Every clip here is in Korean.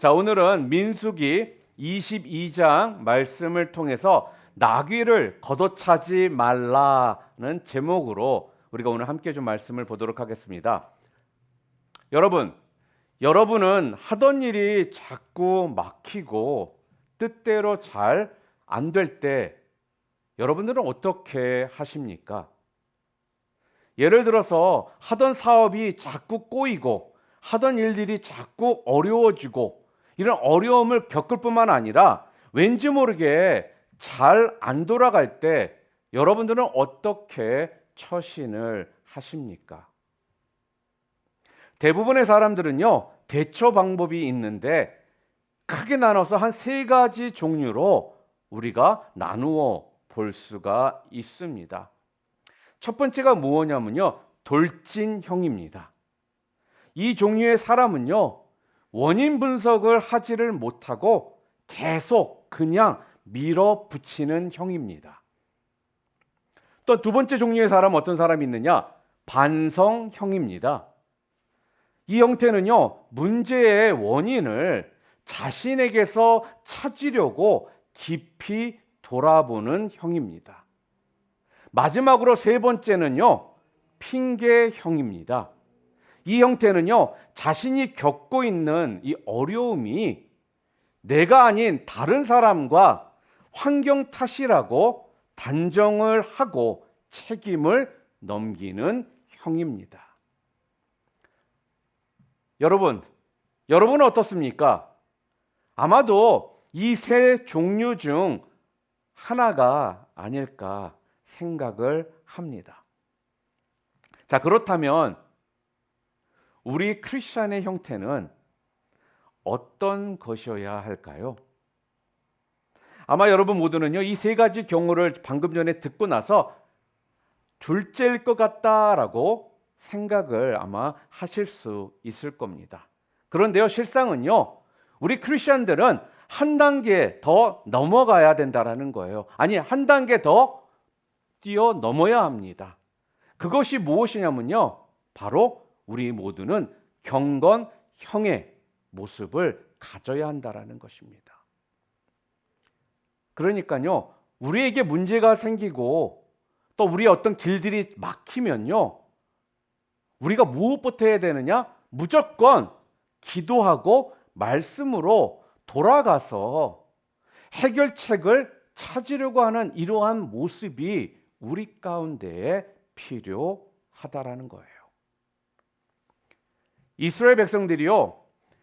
자, 오늘은 민수기 22장 말씀을 통해서 나귀를 걷어차지 말라는 제목으로 우리가 오늘 함께 좀 말씀을 보도록 하겠습니다. 여러분은 하던 일이 자꾸 막히고 뜻대로 잘 안 될 때 여러분들은 어떻게 하십니까? 예를 들어서 하던 사업이 자꾸 꼬이고 하던 일들이 자꾸 어려워지고 이런 어려움을 겪을 뿐만 아니라 왠지 모르게 잘 안 돌아갈 때 여러분들은 어떻게 처신을 하십니까? 대부분의 사람들은요, 대처 방법이 있는데 크게 나눠서 한 세 가지 종류로 우리가 나누어 볼 수가 있습니다. 첫 번째가 무엇냐면요, 돌진형입니다. 이 종류의 사람은요, 원인 분석을 하지를 못하고 계속 그냥 밀어붙이는 형입니다. 또 두 번째 종류의 사람은 어떤 사람이 있느냐? 반성형입니다. 이 형태는요, 문제의 원인을 자신에게서 찾으려고 깊이 돌아보는 형입니다. 마지막으로 세 번째는요, 핑계형입니다. 이 형태는요, 자신이 겪고 있는 이 어려움이 내가 아닌 다른 사람과 환경 탓이라고 단정을 하고 책임을 넘기는 형입니다. 여러분은 어떻습니까? 아마도 이 세 종류 중 하나가 아닐까 생각을 합니다. 자, 그렇다면 우리 크리스천의 형태는 어떤 것이어야 할까요? 아마 여러분 모두는요, 이 세 가지 경우를 방금 전에 듣고 나서 둘째일 것 같다라고 생각을 아마 하실 수 있을 겁니다. 그런데요, 실상은요, 우리 크리스천들은 한 단계 더 넘어가야 된다라는 거예요. 아니, 한 단계 더 뛰어넘어야 합니다. 그것이 무엇이냐면요, 바로 우리 모두는 경건형의 모습을 가져야 한다라는 것입니다. 그러니까요, 우리에게 문제가 생기고 또 우리의 어떤 길들이 막히면요, 우리가 무엇부터 해야 되느냐? 무조건 기도하고 말씀으로 돌아가서 해결책을 찾으려고 하는 이러한 모습이 우리 가운데에 필요하다라는 거예요. 이스라엘 백성들이요,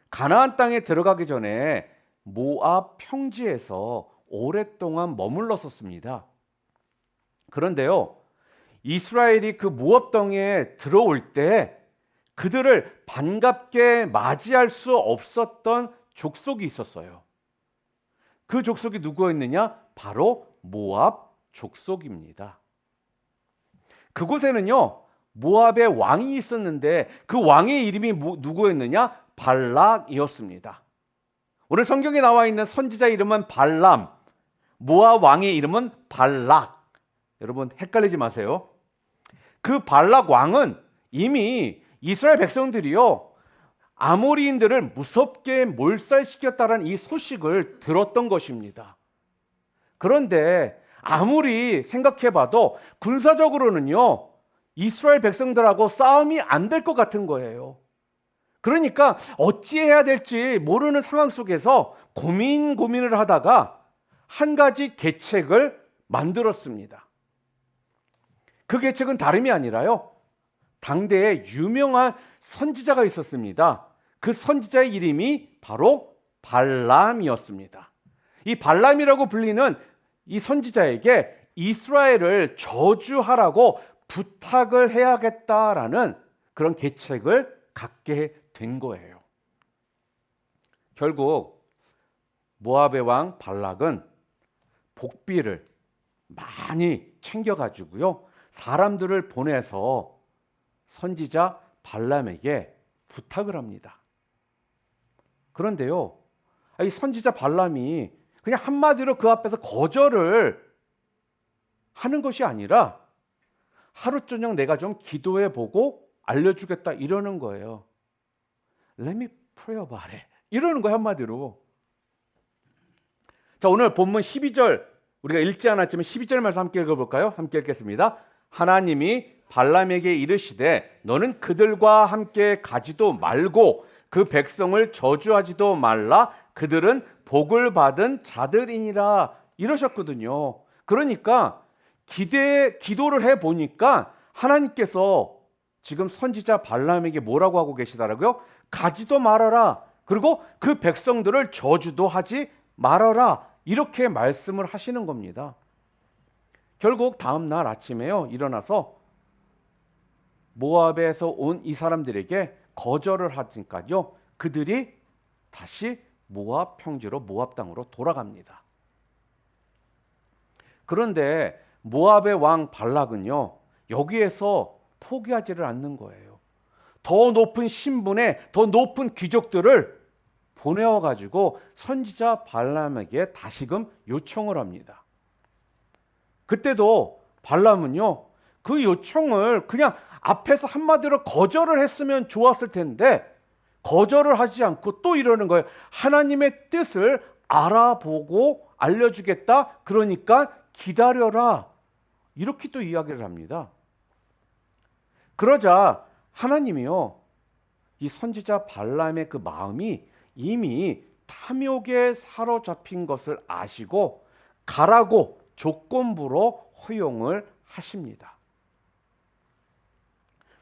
가나안 땅에 들어가기 전에 모압 평지에서 오랫동안 머물렀었습니다. 그런데요, 이스라엘이 그 모압 땅에 들어올 때 그들을 반갑게 맞이할 수 없었던 족속이 있었어요. 그 족속이 누구였느냐? 바로 모압 족속입니다. 그곳에는요, 모압의 왕이 있었는데 그 왕의 이름이 누구였느냐? 발락이었습니다. 오늘 성경에 나와 있는 선지자 이름은 발람, 모압 왕의 이름은 발락. 여러분 헷갈리지 마세요. 그 발락 왕은 이미 이스라엘 백성들이요, 아모리인들을 무섭게 몰살시켰다는 이 소식을 들었던 것입니다. 그런데 아무리 생각해봐도 군사적으로는요, 이스라엘 백성들하고 싸움이 안 될 것 같은 거예요. 그러니까 어찌해야 될지 모르는 상황 속에서 고민을 하다가 한 가지 계책을 만들었습니다. 그 계책은 다름이 아니라요, 당대에 유명한 선지자가 있었습니다. 그 선지자의 이름이 바로 발람이었습니다. 이 발람이라고 불리는 이 선지자에게 이스라엘을 저주하라고 부탁을 해야겠다라는 그런 계책을 갖게 된 거예요. 결국 모압의 왕 발락은 복비를 많이 챙겨가지고요, 사람들을 보내서 선지자 발람에게 부탁을 합니다. 그런데요, 이 선지자 발람이 그냥 한마디로 그 앞에서 거절을 하는 것이 아니라 하루 저녁 내가 좀 기도해 보고 알려주겠다 이러는 거예요. Let me pray about it. 이러는 거예요, 한마디로. 자, 오늘 본문 12절 우리가 읽지 않았지만 12절 말씀 함께 읽어볼까요? 함께 읽겠습니다. 하나님이 발람에게 이르시되 너는 그들과 함께 가지도 말고 그 백성을 저주하지도 말라. 그들은 복을 받은 자들이니라. 이러셨거든요. 그러니까 기도를 해보니까 하나님께서 지금 선지자 발람에게 뭐라고 하고 계시더라고요? 가지도 말아라. 그리고 그 백성들을 저주도 하지 말아라. 이렇게 말씀을 하시는 겁니다. 결국 다음 날 아침에요, 일어나서 모압에서 온 이 사람들에게 거절을 하니까요, 그들이 다시 모압 평지로, 모압 땅으로 돌아갑니다. 그런데 모압의 왕 발락은요, 여기에서 포기하지를 않는 거예요. 더 높은 신분에 더 높은 귀족들을 보내어가지고 선지자 발람에게 다시금 요청을 합니다. 그때도 발람은요, 그 요청을 그냥 앞에서 한마디로 거절을 했으면 좋았을 텐데 거절을 하지 않고 또 이러는 거예요. 하나님의 뜻을 알아보고 알려주겠다. 그러니까 기다려라. 이렇게 또 이야기를 합니다. 그러자 하나님이요, 이 선지자 발람의 그 마음이 이미 탐욕에 사로잡힌 것을 아시고 가라고 조건부로 허용을 하십니다.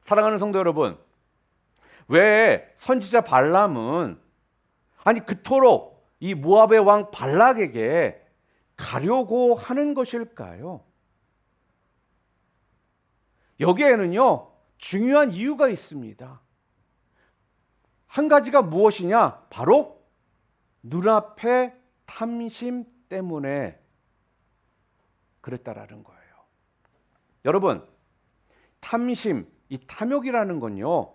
사랑하는 성도 여러분, 왜 선지자 발람은 그토록 이 모압의 왕 발락에게 가려고 하는 것일까요? 여기에는요, 중요한 이유가 있습니다. 한 가지가 무엇이냐? 바로 눈앞의 탐심 때문에 그랬다라는 거예요. 여러분, 탐심, 이 탐욕이라는 건요,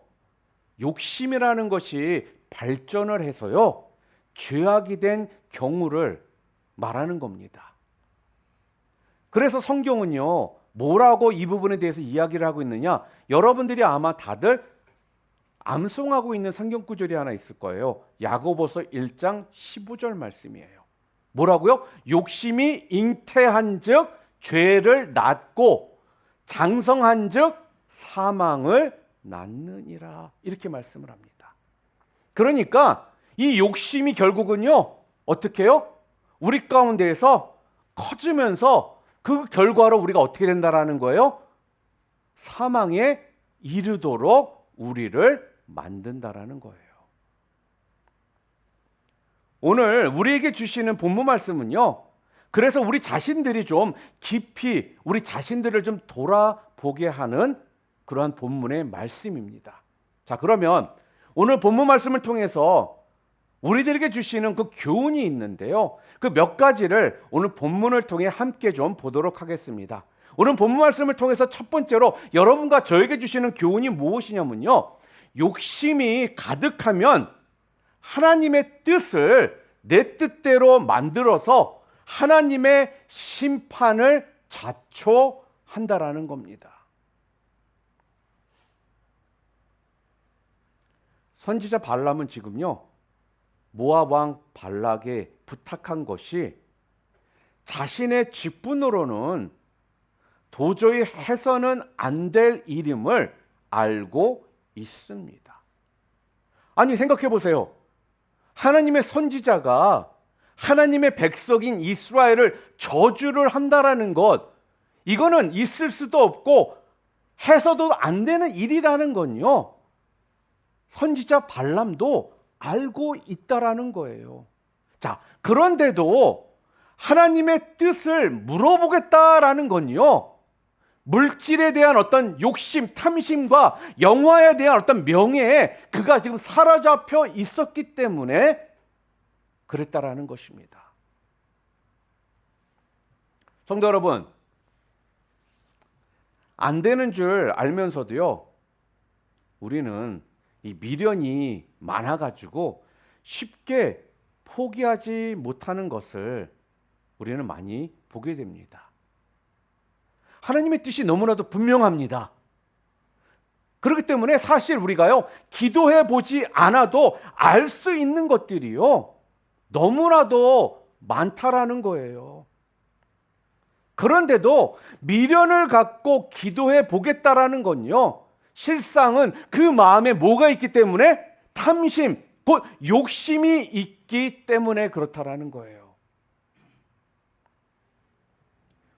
욕심이라는 것이 발전을 해서요, 죄악이 된 경우를 말하는 겁니다. 그래서 성경은요, 뭐라고 이 부분에 대해서 이야기를 하고 있느냐? 여러분들이 아마 다들 암송하고 있는 성경 구절이 하나 있을 거예요. 야고보서 1장 15절 말씀이에요. 뭐라고요? 욕심이 잉태한즉 죄를 낳고 장성한즉 사망을 낳느니라. 이렇게 말씀을 합니다. 그러니까 이 욕심이 결국은요, 어떻게 해요? 우리 가운데에서 커지면서 그 결과로 우리가 어떻게 된다라는 거예요? 사망에 이르도록 우리를 만든다라는 거예요. 오늘 우리에게 주시는 본문 말씀은요, 그래서 우리 자신들이 좀 깊이 우리 자신들을 좀 돌아보게 하는 그러한 본문의 말씀입니다. 자, 그러면 오늘 본문 말씀을 통해서 우리들에게 주시는 그 교훈이 있는데요, 그 몇 가지를 오늘 본문을 통해 함께 좀 보도록 하겠습니다. 오늘 본문 말씀을 통해서 첫 번째로 여러분과 저에게 주시는 교훈이 무엇이냐면요, 욕심이 가득하면 하나님의 뜻을 내 뜻대로 만들어서 하나님의 심판을 자초한다라는 겁니다. 선지자 발람은 지금요, 모압 왕 발락에 부탁한 것이 자신의 직분으로는 도저히 해서는 안 될 일임을 알고 있습니다. 아니, 생각해 보세요. 하나님의 선지자가 하나님의 백성인 이스라엘을 저주를 한다라는 것, 이거는 있을 수도 없고 해서도 안 되는 일이라는 건요, 선지자 발람도 알고 있다라는 거예요. 자, 그런데도 하나님의 뜻을 물어보겠다라는 건요, 물질에 대한 어떤 욕심, 탐심과 영화에 대한 어떤 명예에 그가 지금 사로잡혀 있었기 때문에 그랬다라는 것입니다. 성도 여러분, 안 되는 줄 알면서도요, 우리는 이 미련이 많아가지고 쉽게 포기하지 못하는 것을 우리는 많이 보게 됩니다. 하나님의 뜻이 너무나도 분명합니다. 그렇기 때문에 사실 우리가요, 기도해 보지 않아도 알 수 있는 것들이요, 너무나도 많다라는 거예요. 그런데도 미련을 갖고 기도해 보겠다라는 건요, 실상은 그 마음에 뭐가 있기 때문에? 탐심, 곧 욕심이 있기 때문에 그렇다라는 거예요.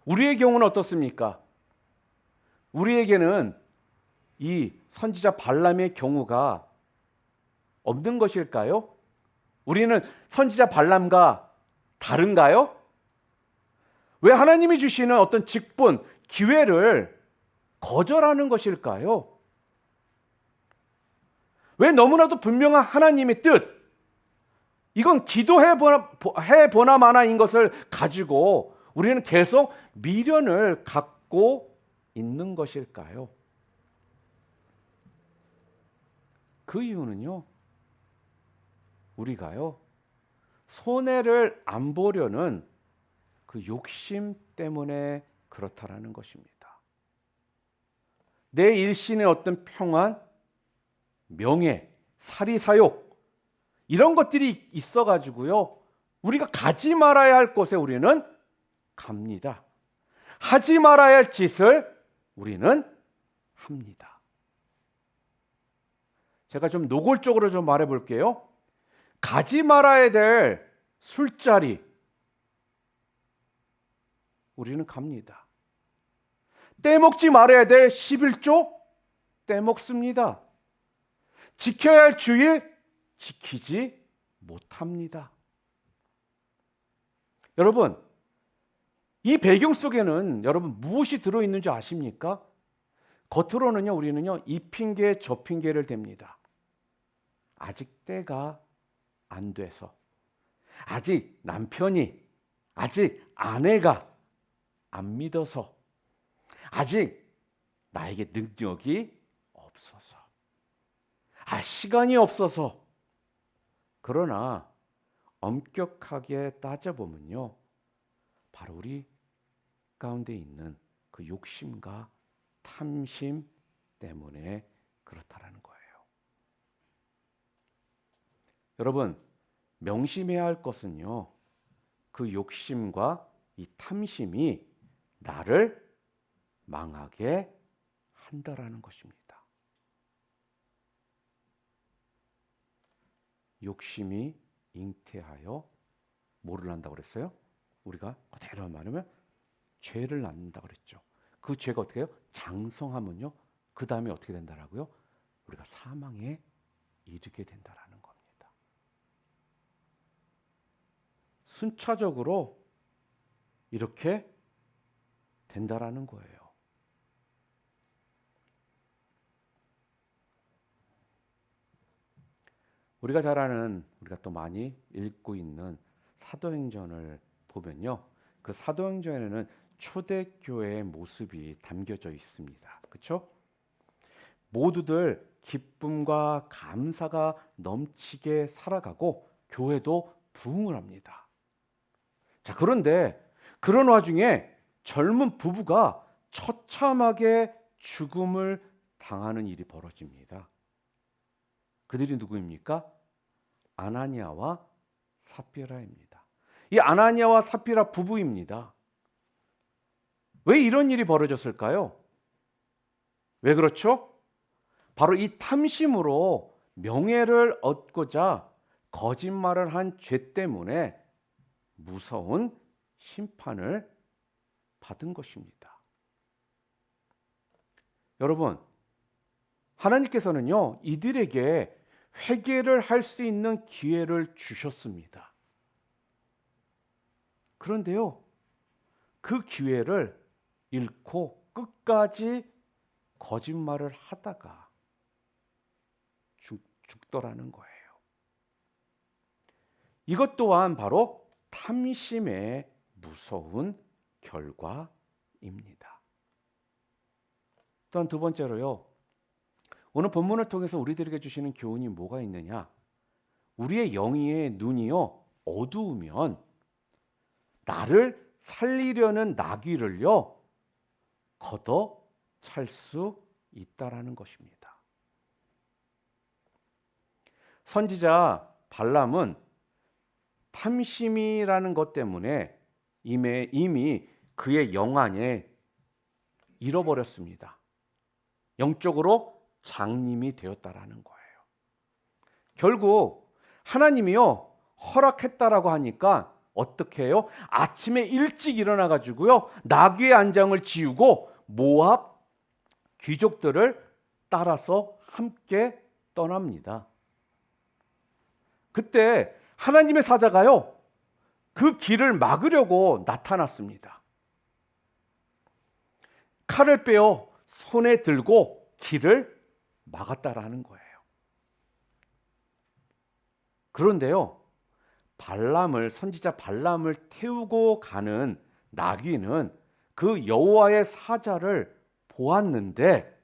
우리의 경우는 어떻습니까? 우리에게는 이 선지자 발람의 경우가 없는 것일까요? 우리는 선지자 발람과 다른가요? 왜 하나님이 주시는 어떤 직분, 기회를 거절하는 것일까요? 왜 너무나도 분명한 하나님의 뜻, 이건 기도해 보나 마나인 것을 가지고 우리는 계속 미련을 갖고 있는 것일까요? 그 이유는요, 우리가요, 손해를 안 보려는 그 욕심 때문에 그렇다라는 것입니다. 내 일신의 어떤 평안, 명예, 사리사욕, 이런 것들이 있어가지고요, 우리가 가지 말아야 할 곳에 우리는 갑니다. 하지 말아야 할 짓을 우리는 합니다. 제가 좀 노골적으로 좀 말해볼게요. 가지 말아야 될 술자리, 우리는 갑니다. 떼먹지 말아야 될 11조, 떼먹습니다. 지켜야 할 주일, 지키지 못합니다. 여러분, 이 배경 속에는 여러분 무엇이 들어있는 줄 아십니까? 겉으로는요, 우리는요, 이 핑계 저 핑계를 댑니다. 아직 때가 안 돼서, 아직 남편이, 아직 아내가 안 믿어서, 아직 나에게 능력이 없어서, 시간이 없어서. 그러나 엄격하게 따져보면요, 바로 우리 가운데 있는 그 욕심과 탐심 때문에 그렇다라는 거예요. 여러분, 명심해야 할 것은요, 그 욕심과 이 탐심이 나를 망하게 한다라는 것입니다. 욕심이 잉태하여 뭐를 낳는다고 그랬어요? 우리가 그대로 말하면 죄를 낳는다고 그랬죠. 그 죄가 어떻게 해요? 장성하면요, 그 다음에 어떻게 된다라고요? 우리가 사망에 이르게 된다라는 겁니다. 순차적으로 이렇게 된다라는 거예요. 우리가 잘 아는, 우리가 또 많이 읽고 있는 사도행전을 보면요, 그 사도행전에는 초대교회의 모습이 담겨져 있습니다. 그렇죠? 모두들 기쁨과 감사가 넘치게 살아가고 교회도 부흥을 합니다. 자, 그런데 그런 와중에 젊은 부부가 처참하게 죽음을 당하는 일이 벌어집니다. 그들이 누구입니까? 아나니아와 삽비라입니다. 이 아나니아와 삽비라 부부입니다. 왜 이런 일이 벌어졌을까요? 왜 그렇죠? 바로 이 탐심으로 명예를 얻고자 거짓말을 한 죄 때문에 무서운 심판을 받은 것입니다. 여러분, 하나님께서는요, 이들에게 회개를 할 수 있는 기회를 주셨습니다. 그런데요, 그 기회를 잃고 끝까지 거짓말을 하다가 죽더라는 거예요. 이것 또한 바로 탐심의 무서운 결과입니다. 또한 두 번째로요, 오늘 본문을 통해서 우리들에게 주시는 교훈이 뭐가 있느냐? 우리의 영의 눈이요, 어두우면 나를 살리려는 나귀를요, 걷어 찰 수 있다라는 것입니다. 선지자 발람은 탐심이라는 것 때문에 이미 그의 영안에 잃어버렸습니다. 영적으로 장님이 되었다라는 거예요. 결국 하나님이요 허락했다라고 하니까 어떻게 해요? 아침에 일찍 일어나 가지고요 나귀의 안장을 지우고 모압 귀족들을 따라서 함께 떠납니다. 그때 하나님의 사자가요 그 길을 막으려고 나타났습니다. 칼을 빼어 손에 들고 길을 막았다라는 거예요. 그런데요 선지자 발람을 태우고 가는 나귀는 그 여호와의 사자를 보았는데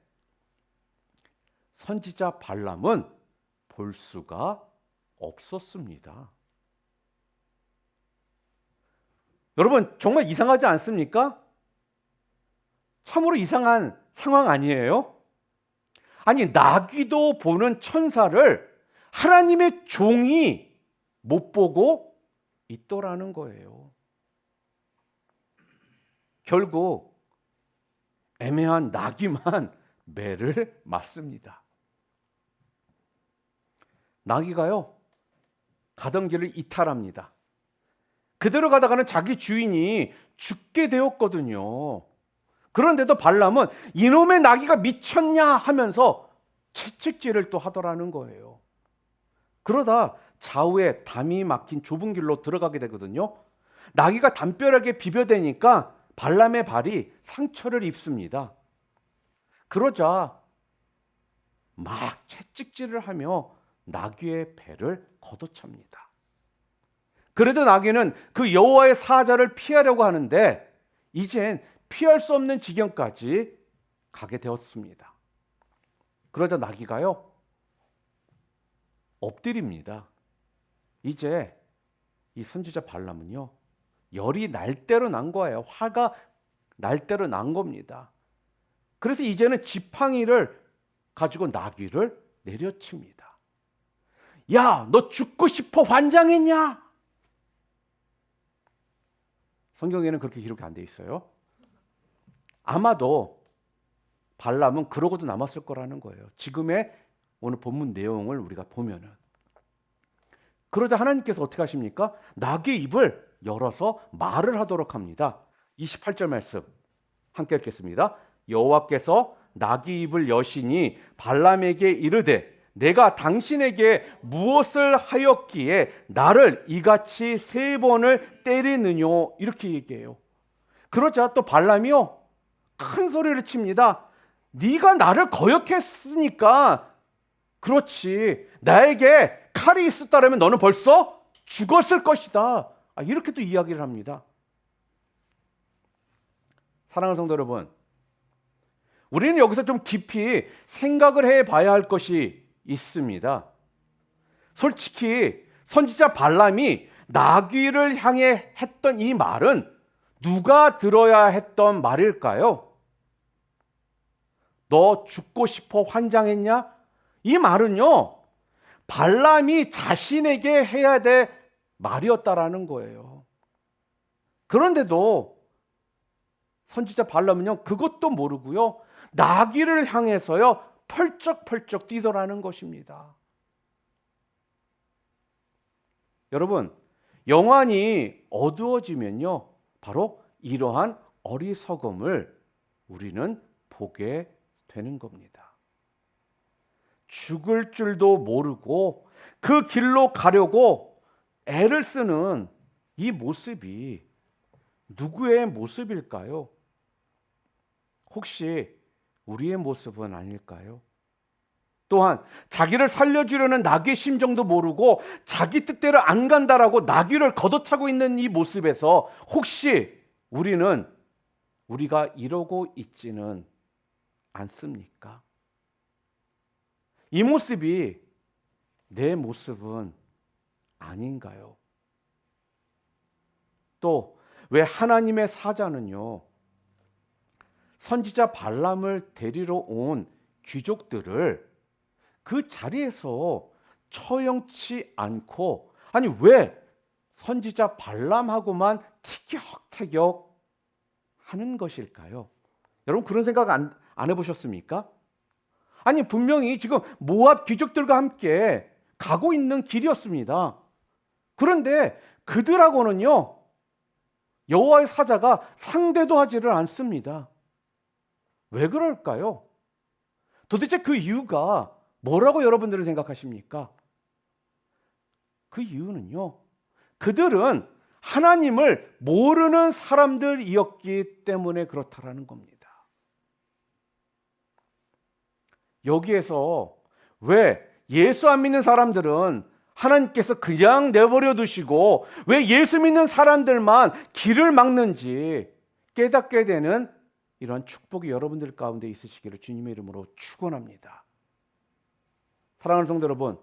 선지자 발람은 볼 수가 없었습니다. 여러분 정말 이상하지 않습니까? 참으로 이상한 상황 아니에요? 아니 나귀도 보는 천사를 하나님의 종이 못 보고 있더라는 거예요. 결국 애매한 나귀만 매를 맞습니다. 나귀가요 가던 길을 이탈합니다. 그대로 가다가는 자기 주인이 죽게 되었거든요. 그런데도 발람은 이놈의 나귀가 미쳤냐 하면서 채찍질을 또 하더라는 거예요. 그러다 좌우에 담이 막힌 좁은 길로 들어가게 되거든요. 나귀가 담벼락에 비벼대니까 발람의 발이 상처를 입습니다. 그러자 막 채찍질을 하며 나귀의 배를 걷어찹니다. 그래도 나귀는 그 여호와의 사자를 피하려고 하는데 이젠 피할 수 없는 지경까지 가게 되었습니다. 그러자 나귀가요 엎드립니다. 이제 이 선지자 발람은요 열이 날 대로 난 거예요. 화가 날 대로 난 겁니다. 그래서 이제는 지팡이를 가지고 나귀를 내려칩니다. 야, 너 죽고 싶어 환장했냐? 성경에는 그렇게 기록이 안 돼 있어요. 아마도 발람은 그러고도 남았을 거라는 거예요. 지금의 오늘 본문 내용을 우리가 보면은. 그러자 하나님께서 어떻게 하십니까? 나귀의 입을 열어서 말을 하도록 합니다. 28절 말씀 함께 읽겠습니다. 여호와께서 나귀 입을 여시니 발람에게 이르되 내가 당신에게 무엇을 하였기에 나를 이같이 3번을 때리느뇨 이렇게 얘기해요. 그러자 또 발람이요 큰 소리를 칩니다. 네가 나를 거역했으니까 그렇지 나에게 칼이 있었다면 너는 벌써 죽었을 것이다. 이렇게 또 이야기를 합니다. 사랑하는 성도 여러분, 우리는 여기서 좀 깊이 생각을 해봐야 할 것이 있습니다. 솔직히 선지자 발람이 나귀를 향해 했던 이 말은 누가 들어야 했던 말일까요? 너 죽고 싶어 환장했냐? 이 말은요 발람이 자신에게 해야 될 말이었다라는 거예요. 그런데도 선지자 발람은요 그것도 모르고요 나귀를 향해서요 펄쩍펄쩍 뛰더라는 것입니다. 여러분 영안이 어두워지면요 바로 이러한 어리석음을 우리는 보게 되는 겁니다. 죽을 줄도 모르고 그 길로 가려고 애를 쓰는 이 모습이 누구의 모습일까요? 혹시 우리의 모습은 아닐까요? 또한 자기를 살려주려는 나귀의 심정도 모르고 자기 뜻대로 안 간다라고 나귀를 걷어차고 있는 이 모습에서 혹시 우리가 이러고 있지는 않습니까? 이 모습이 내 모습은 아닌가요? 또 왜 하나님의 사자는요 선지자 발람을 데리러 온 귀족들을 그 자리에서 처형치 않고, 아니 왜 선지자 발람하고만 티격태격 하는 것일까요? 여러분 그런 생각 안 해보셨습니까? 아니 분명히 지금 모압 귀족들과 함께 가고 있는 길이었습니다. 그런데 그들하고는요, 여호와의 사자가 상대도 하지를 않습니다. 왜 그럴까요? 도대체 그 이유가 뭐라고 여러분들은 생각하십니까? 그 이유는요, 그들은 하나님을 모르는 사람들이었기 때문에 그렇다라는 겁니다. 여기에서 왜 예수 안 믿는 사람들은 하나님께서 그냥 내버려 두시고 왜 예수 믿는 사람들만 길을 막는지 깨닫게 되는 이런 축복이 여러분들 가운데 있으시기를 주님의 이름으로 축원합니다. 사랑하는 성도 여러분,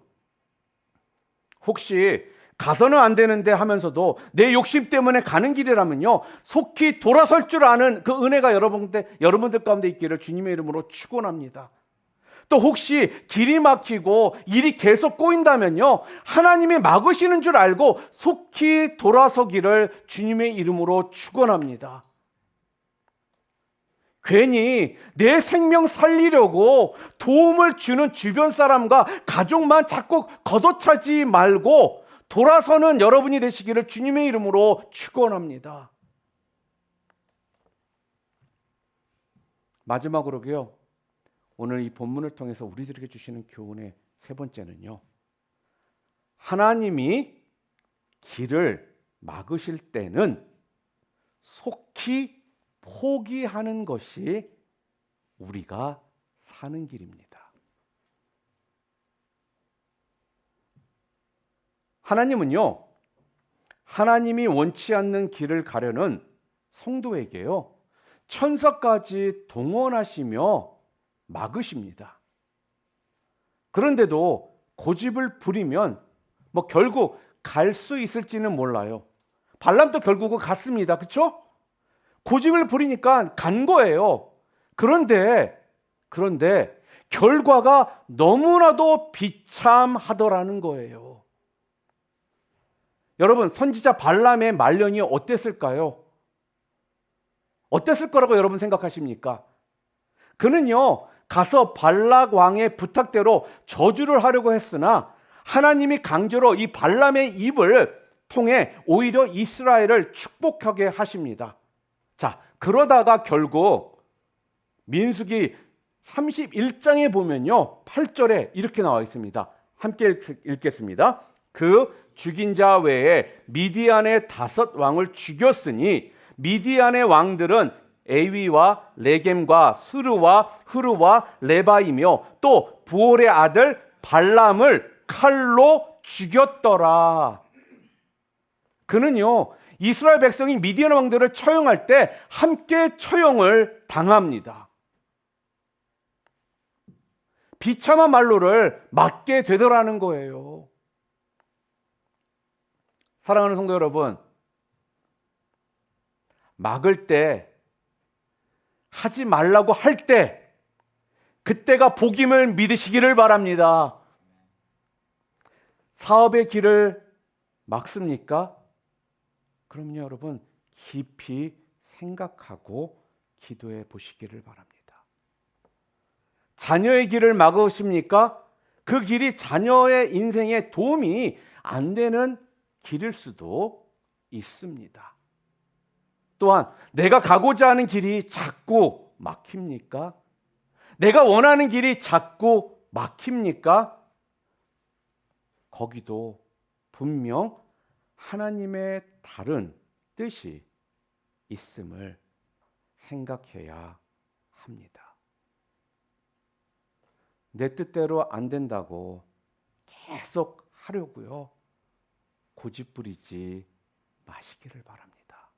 혹시 가서는 안 되는데 하면서도 내 욕심 때문에 가는 길이라면요, 속히 돌아설 줄 아는 그 은혜가 여러분들 가운데 있기를 주님의 이름으로 축원합니다. 또 혹시 길이 막히고 일이 계속 꼬인다면요, 하나님이 막으시는 줄 알고 속히 돌아서기를 주님의 이름으로 축원합니다. 괜히 내 생명 살리려고 도움을 주는 주변 사람과 가족만 자꾸 걷어차지 말고 돌아서는 여러분이 되시기를 주님의 이름으로 축원합니다. 마지막으로요, 오늘 이 본문을 통해서 우리들에게 주시는 교훈의 세 번째는요, 하나님이 길을 막으실 때는 속히 포기하는 것이 우리가 사는 길입니다. 하나님은요, 하나님이 원치 않는 길을 가려는 성도에게요, 천사까지 동원하시며 막으십니다. 그런데도 고집을 부리면 결국 갈 수 있을지는 몰라요. 발람도 결국은 갔습니다. 그렇죠? 고집을 부리니까 간 거예요. 그런데 결과가 너무나도 비참하더라는 거예요. 여러분, 선지자 발람의 말년이 어땠을까요? 어땠을 거라고 여러분 생각하십니까? 그는요, 가서 발락 왕의 부탁대로 저주를 하려고 했으나 하나님이 강제로 이 발람의 입을 통해 오히려 이스라엘을 축복하게 하십니다. 자, 그러다가 결국 민수기 31장에 보면요, 8절에 이렇게 나와 있습니다. 함께 읽겠습니다. 그 죽인 자 외에 미디안의 5 왕을 죽였으니 미디안의 왕들은 에위와 레겜과 스르와 흐르와 레바이며 또 부올의 아들 발람을 칼로 죽였더라. 그는요, 이스라엘 백성이 미디안 왕들을 처형할 때 함께 처형을 당합니다. 비참한 말로를 맞게 되더라는 거예요. 사랑하는 성도 여러분, 막을 때, 하지 말라고 할 때, 그때가 복임을 믿으시기를 바랍니다. 사업의 길을 막습니까? 그럼요, 여러분, 깊이 생각하고 기도해 보시기를 바랍니다. 자녀의 길을 막으십니까? 그 길이 자녀의 인생에 도움이 안 되는 길일 수도 있습니다. 또한 내가 가고자 하는 길이 자꾸 막힙니까? 내가 원하는 길이 자꾸 막힙니까? 거기도 분명 하나님의 다른 뜻이 있음을 생각해야 합니다. 내 뜻대로 안 된다고 계속 하려고요, 고집 부리지 마시기를 바랍니다.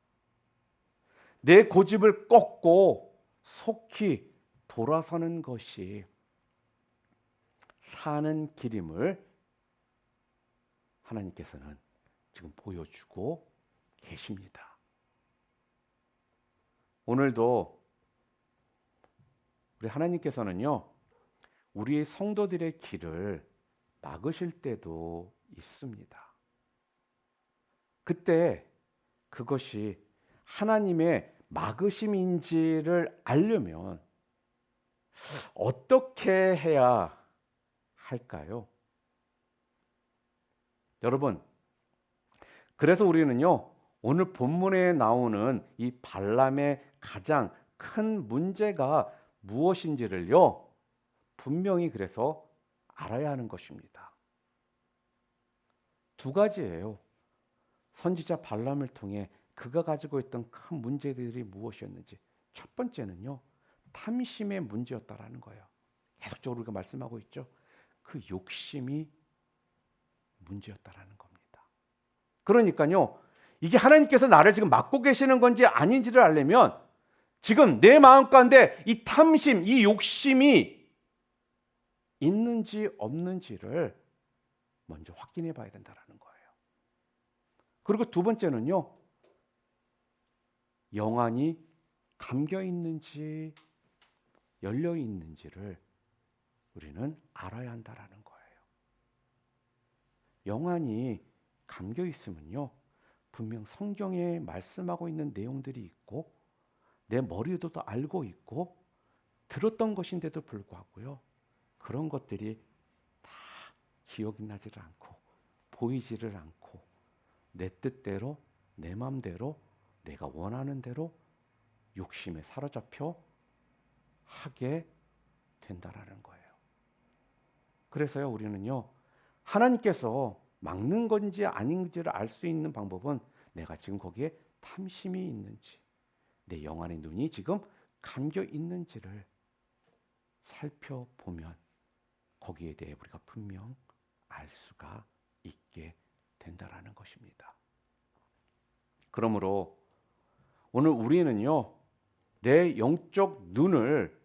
내 고집을 꺾고 속히 돌아서는 것이 사는 길임을 하나님께서는 지금 보여주고 계십니다. 오늘도 우리 하나님께서는요, 우리 성도들의 길을 막으실 때도 있습니다. 그때 그것이 하나님의 막으심인지를 알려면 어떻게 해야 할까요? 여러분, 그래서 우리는요, 오늘 본문에 나오는 이 발람의 가장 큰 문제가 무엇인지를요, 분명히 그래서 알아야 하는 것입니다. 두 가지예요. 선지자 발람을 통해 그가 가지고 있던 큰 문제들이 무엇이었는지. 첫 번째는요, 탐심의 문제였다라는 거예요. 계속적으로 우리가 말씀하고 있죠. 그 욕심이 문제였다라는 겁니다. 그러니까요, 이게 하나님께서 나를 지금 막고 계시는 건지 아닌지를 알려면 지금 내 마음 가운데 이 탐심, 이 욕심이 있는지 없는지를 먼저 확인해 봐야 된다는 거예요. 그리고 두 번째는요, 영안이 감겨 있는지 열려 있는지를 우리는 알아야 한다는 거예요. 영안이 감겨 있으면요, 분명 성경에 말씀하고 있는 내용들이 있고 내 머리로도 알고 있고 들었던 것인데도 불구하고요, 그런 것들이 다 기억이 나지를 않고 보이지를 않고 내 뜻대로 내 마음대로 내가 원하는 대로 욕심에 사로잡혀 하게 된다라는 거예요. 그래서요, 우리는요, 하나님께서 막는 건지 아닌지를 알 수 있는 방법은 내가 지금 거기에 탐심이 있는지, 내 영안의 눈이 지금 감겨 있는지를 살펴보면 거기에 대해 우리가 분명 알 수가 있게 된다라는 것입니다. 그러므로 오늘 우리는요, 내 영적 눈을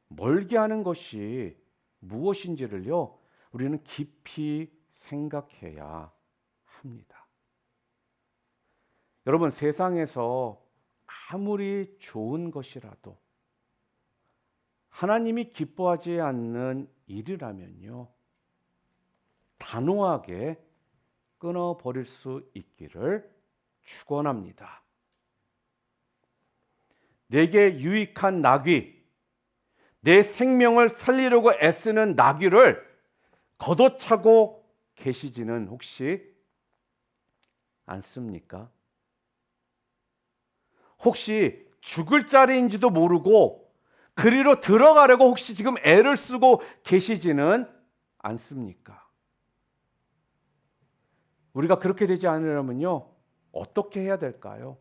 멀게 하는 것이 무엇인지를요, 우리는 깊이 생각해야 합니다. 여러분, 세상에서 아무리 좋은 것이라도 하나님이 기뻐하지 않는 일이라면요, 단호하게 끊어버릴 수 있기를 축원합니다. 내게 유익한 나귀, 내 생명을 살리려고 애쓰는 나귀를 걷어차고 계시지는 혹시 않습니까? 혹시 죽을 자리인지도 모르고 그리로 들어가려고 혹시 지금 애를 쓰고 계시지는 않습니까? 우리가 그렇게 되지 않으려면요, 어떻게 해야 될까요?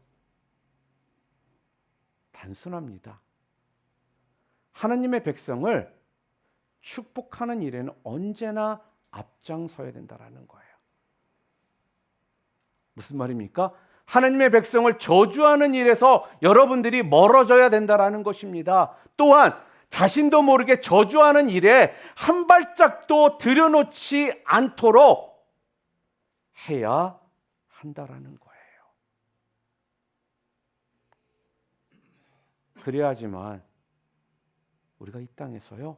단순합니다. 하나님의 백성을 축복하는 일에는 언제나 앞장서야 된다는 거예요. 무슨 말입니까? 하나님의 백성을 저주하는 일에서 여러분들이 멀어져야 된다는 것입니다. 또한 자신도 모르게 저주하는 일에 한 발짝도 들여놓지 않도록 해야 한다는 거예요. 그래야지만 우리가 이 땅에서요,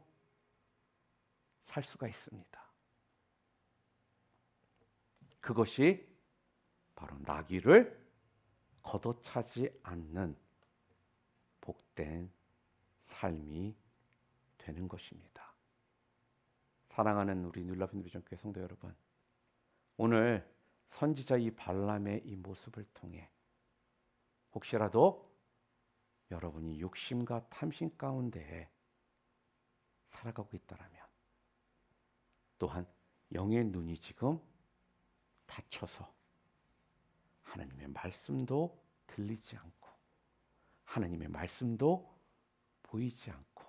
살 수가 있습니다. 그것이 바로 나귀를 걷어차지 않는 복된 삶이 되는 것입니다. 사랑하는 우리 뉴라핀 비전교회 성도 여러분, 오늘 선지자 이 발람의 이 모습을 통해 혹시라도 여러분이 욕심과 탐심 가운데 살아가고 있다라면, 또한 영의 눈이 지금 닫혀서 하나님의 말씀도 들리지 않고 하나님의 말씀도 보이지 않고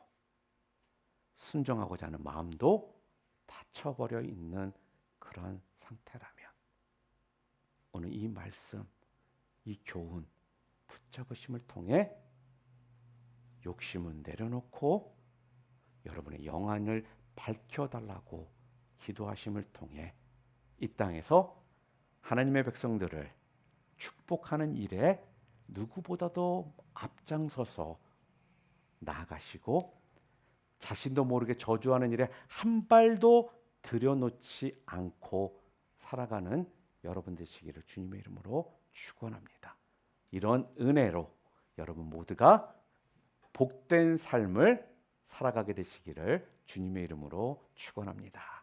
순종하고자 하는 마음도 닫혀버려 있는 그런 상태라면, 오늘 이 말씀, 이 교훈 붙잡으심을 통해 욕심은 내려놓고 여러분의 영안을 밝혀달라고 기도하심을 통해 이 땅에서 하나님의 백성들을 축복하는 일에 누구보다도 앞장서서 나아가시고 자신도 모르게 저주하는 일에 한 발도 들여놓지 않고 살아가는 여러분 되시기를 주님의 이름으로 축원합니다. 이런 은혜로 여러분 모두가 복된 삶을 살아가게 되시기를 주님의 이름으로 축원합니다.